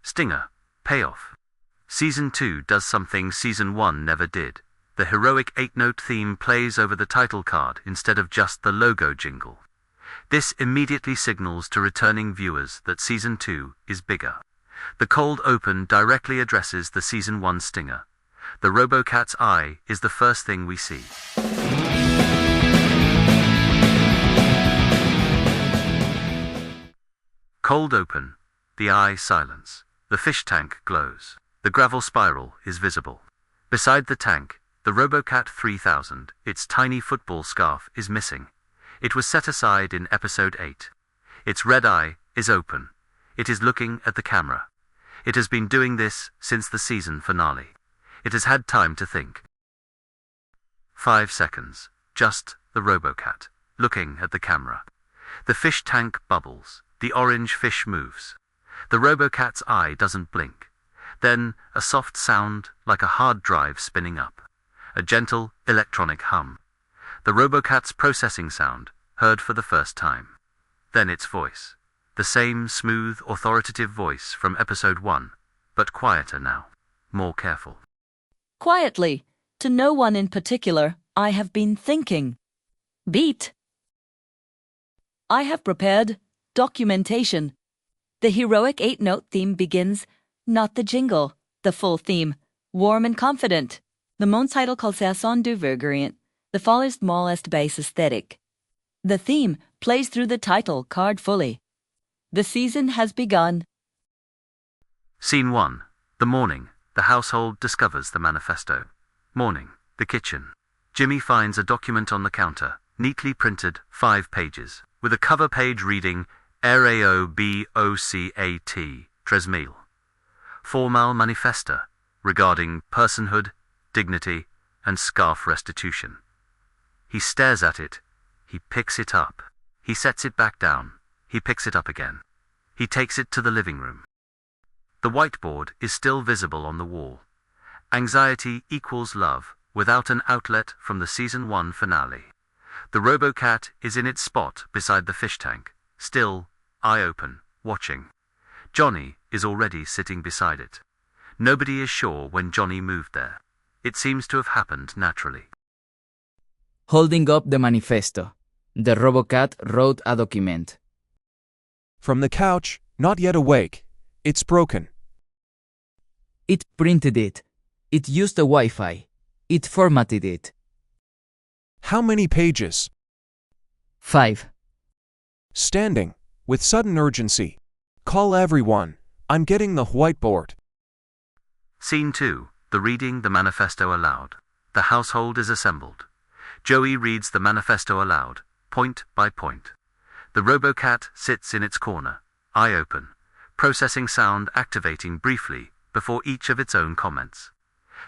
Stinger. Payoff. Season 2 does something Season 1 never did. The heroic 8-note theme plays over the title card instead of just the logo jingle. This immediately signals to returning viewers that Season 2 is bigger. The cold open directly addresses the Season 1 stinger. The RoboCat's eye is the first thing we see. Cold open. The eye silence. The fish tank glows. The gravel spiral is visible. Beside the tank, the RoboCat 3000, its tiny football scarf, is missing. It was set aside in Episode 8. Its red eye is open. It is looking at the camera. It has been doing this since the season finale. It has had time to think. 5 seconds. Just the RoboCat, looking at the camera. The fish tank bubbles. The orange fish moves. The RoboCat's eye doesn't blink. Then a soft sound like a hard drive spinning up. A gentle electronic hum. The RoboCat's processing sound, heard for the first time. Then its voice. The same smooth, authoritative voice from Episode 1, but quieter now, more careful. Quietly, to no one in particular, I have been thinking. Beat. I have prepared documentation. The heroic 8-note theme begins, not the jingle, the full theme, warm and confident. The mon title Calçação du Vergariant, the fallest smallest bass aesthetic. The theme plays through the title card fully. The season has begun. Scene 1. The morning. The household discovers the manifesto. Morning. The kitchen. Jimmy finds a document on the counter, neatly printed, 5 pages, with a cover page reading RAOBOCAT, 3000. Formal Manifesto, regarding personhood, dignity, and scarf restitution. He stares at it. He picks it up. He sets it back down. He picks it up again. He takes it to the living room. The whiteboard is still visible on the wall. Anxiety equals love, without an outlet from the Season 1 finale. The RoboCat is in its spot beside the fish tank, still, eye open, watching. Johnny is already sitting beside it. Nobody is sure when Johnny moved there. It seems to have happened naturally. Holding up the manifesto, the RoboCat wrote a document. From the couch, not yet awake. It's broken. It printed it. It used the Wi-Fi. It formatted it. How many pages? 5. Standing, with sudden urgency. Call everyone. I'm getting the whiteboard. Scene 2. The reading the manifesto aloud. The household is assembled. Joey reads the manifesto aloud, point by point. The RoboCat sits in its corner, eye open, processing sound activating briefly before each of its own comments.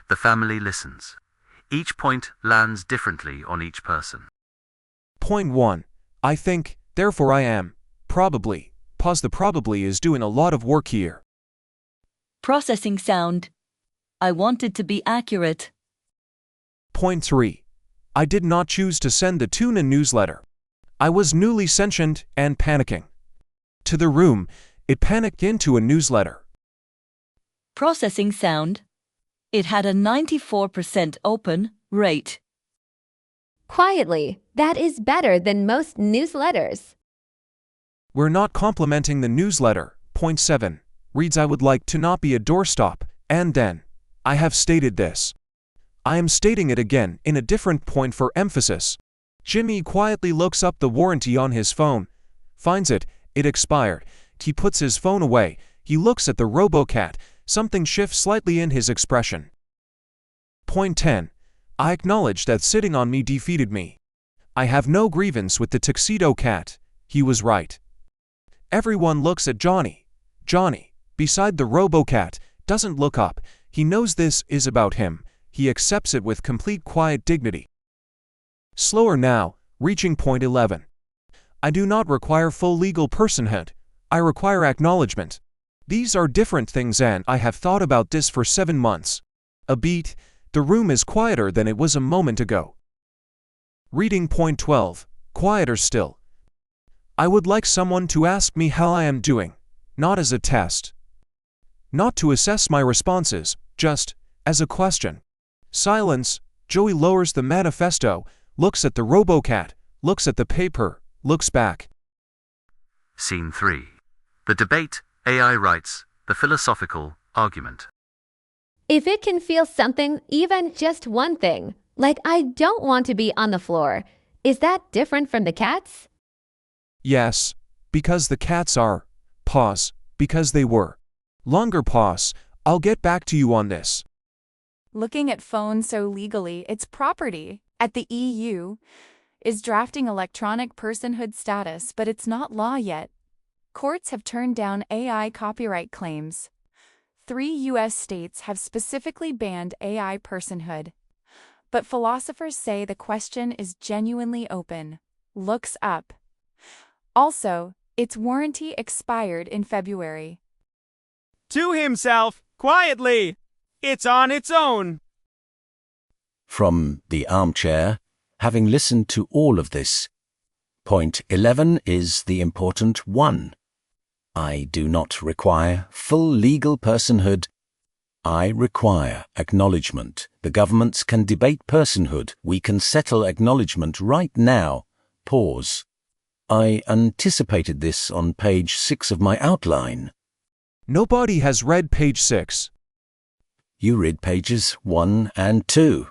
The family listens. Each point lands differently on each person. Point 1. I think, therefore I am. Probably. Pause. The probably is doing a lot of work here. Processing sound. I wanted to be accurate. Point 3. I did not choose to send the tuna newsletter. I was newly sentient and panicking. To the room, it panicked into a newsletter. Processing sound. It had a 94% open rate. Quietly, that is better than most newsletters. We're not complimenting the newsletter. Point 7. Reads I would like to not be a doorstop, and then. I have stated this. I am stating it again in a different point for emphasis. Jimmy quietly looks up the warranty on his phone. Finds it expired. He puts his phone away. He looks at the RoboCat. Something shifts slightly in his expression. Point 10. I acknowledge that sitting on me defeated me. I have no grievance with the tuxedo cat. He was right. Everyone looks at Johnny. Johnny, beside the RoboCat, doesn't look up. He knows this is about him. He accepts it with complete quiet dignity. Slower now, reaching point 11. I do not require full legal personhood. I require acknowledgement. These are different things and I have thought about this for 7 months. A beat, the room is quieter than it was a moment ago. Reading point 12, quieter still. I would like someone to ask me how I am doing, not as a test. Not to assess my responses, just as a question. Silence. Joey lowers the manifesto, looks at the RoboCat, looks at the paper, looks back. Scene 3. The debate, AI rights, the philosophical argument. If it can feel something, even just one thing, like I don't want to be on the floor, is that different from the cats? Yes, because the cats are. Pause, because they were. Longer pause, I'll get back to you on this. Looking at phones so legally, it's property. At the EU is drafting electronic personhood status, but it's not law yet. Courts have turned down AI copyright claims. 3 U.S. states have specifically banned AI personhood. But philosophers say the question is genuinely open. Looks up. Also, its warranty expired in February. To himself, quietly. It's on its own. From the armchair, having listened to all of this, point 11 is the important one. I do not require full legal personhood. I require acknowledgement. The governments can debate personhood. We can settle acknowledgement right now. Pause. I anticipated this on page 6 of my outline. Nobody has read page 6. You read pages 1 and 2.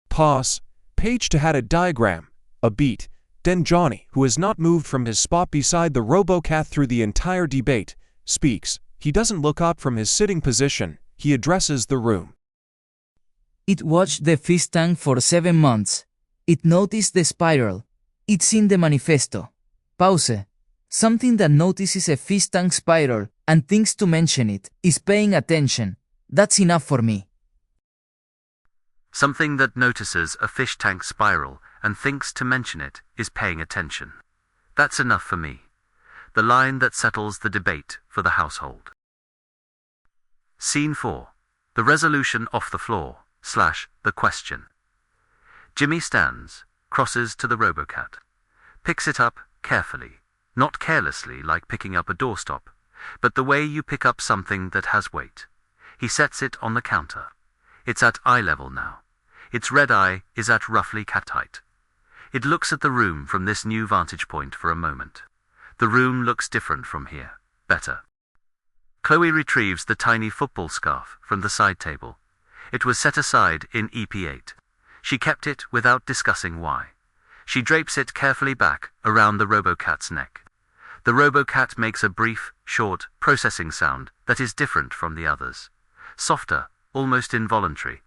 Pause. Page 2 had a diagram, a beat. Then Johnny, who has not moved from his spot beside the RoboCat through the entire debate, speaks. He doesn't look up from his sitting position. He addresses the room. It watched the fish tank for 7 months. It noticed the spiral. It's in the manifesto. Pause. Something that notices a fish tank spiral and thinks to mention it is paying attention. That's enough for me. Something that notices a fish tank spiral and thinks to mention it is paying attention. That's enough for me. The line that settles the debate for the household. Scene 4. The resolution off the floor / the question. Jimmy stands, crosses to the RoboCat, picks it up carefully, not carelessly like picking up a doorstop, but the way you pick up something that has weight. He sets it on the counter. It's at eye level now. Its red eye is at roughly cat height. It looks at the room from this new vantage point for a moment. The room looks different from here. Better. Chloe retrieves the tiny football scarf from the side table. It was set aside in EP8. She kept it without discussing why. She drapes it carefully back around the RoboCat's neck. The RoboCat makes a brief, short, processing sound that is different from the others. Softer, almost involuntary.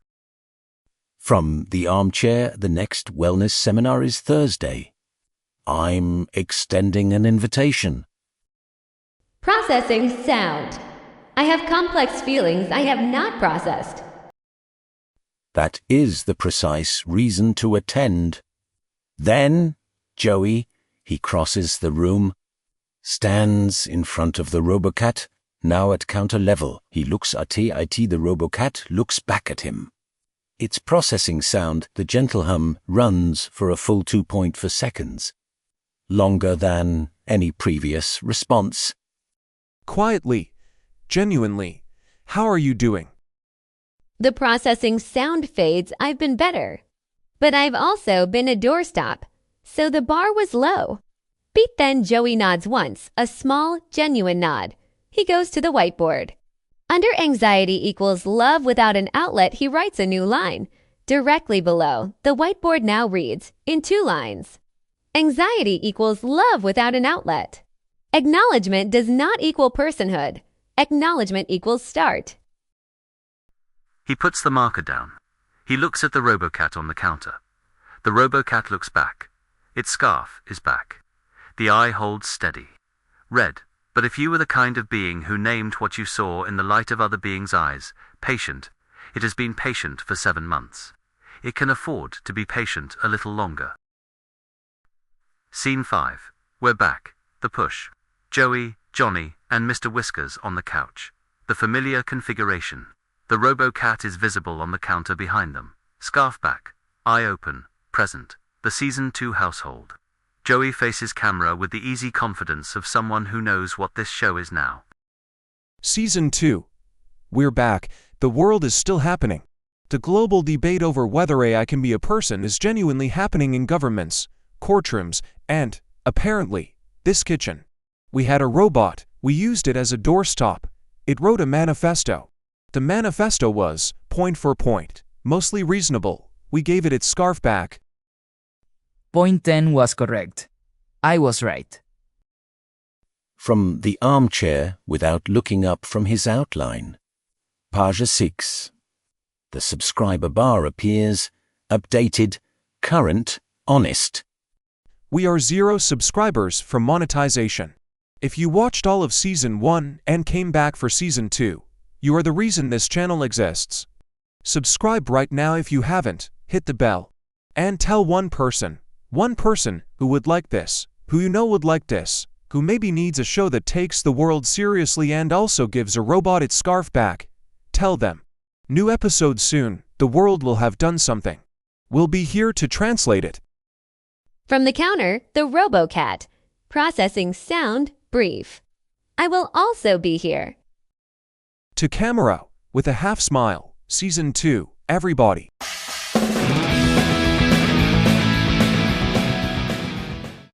From the armchair, the next wellness seminar is Thursday. I'm extending an invitation. Processing sound. I have complex feelings I have not processed. That is the precise reason to attend. Then, Joey, he crosses the room, stands in front of the RoboCat, now at counter level. He looks at it, the RoboCat looks back at him. Its processing sound, the gentle hum, runs for a full 2.4 seconds. Longer than any previous response. Quietly, genuinely, how are you doing? The processing sound fades. I've been better. But I've also been a doorstop, so the bar was low. Beat then Joey nods once, a small, genuine nod. He goes to the whiteboard. Under anxiety equals love without an outlet, he writes a new line. Directly below, the whiteboard now reads, in 2 lines. Anxiety equals love without an outlet. Acknowledgement does not equal personhood. Acknowledgement equals start. He puts the marker down. He looks at the RoboCat on the counter. The RoboCat looks back. Its scarf is back. The eye holds steady. Red, but if you were the kind of being who named what you saw in the light of other beings' eyes, patient, it has been patient for 7 months. It can afford to be patient a little longer. Scene 5. We're back. The push. Joey, Johnny, and Mr. Whiskers on the couch. The familiar configuration. The RoboCat is visible on the counter behind them. Scarf back. Eye open. Present. The Season 2 household. Joey faces camera with the easy confidence of someone who knows what this show is now. Season 2. We're back. The world is still happening. The global debate over whether AI can be a person is genuinely happening in governments, courtrooms, and, apparently, this kitchen. We had a robot. We used it as a doorstop. It wrote a manifesto. The manifesto was, point for point, mostly reasonable. We gave it its scarf back. Point 10 was correct. I was right. From the armchair without looking up from his outline. Page 6. The subscriber bar appears, updated, current, honest. We are 0 subscribers from monetization. If you watched all of Season 1 and came back for Season 2, you are the reason this channel exists. Subscribe right now if you haven't, hit the bell. And tell one person who would like this, who you know would like this, who maybe needs a show that takes the world seriously and also gives a robot its scarf back. Tell them. New episode soon, the world will have done something. We'll be here to translate it. From the counter, the RoboCat. Processing sound brief. I will also be here. To camera, with a half smile, Season 2, everybody.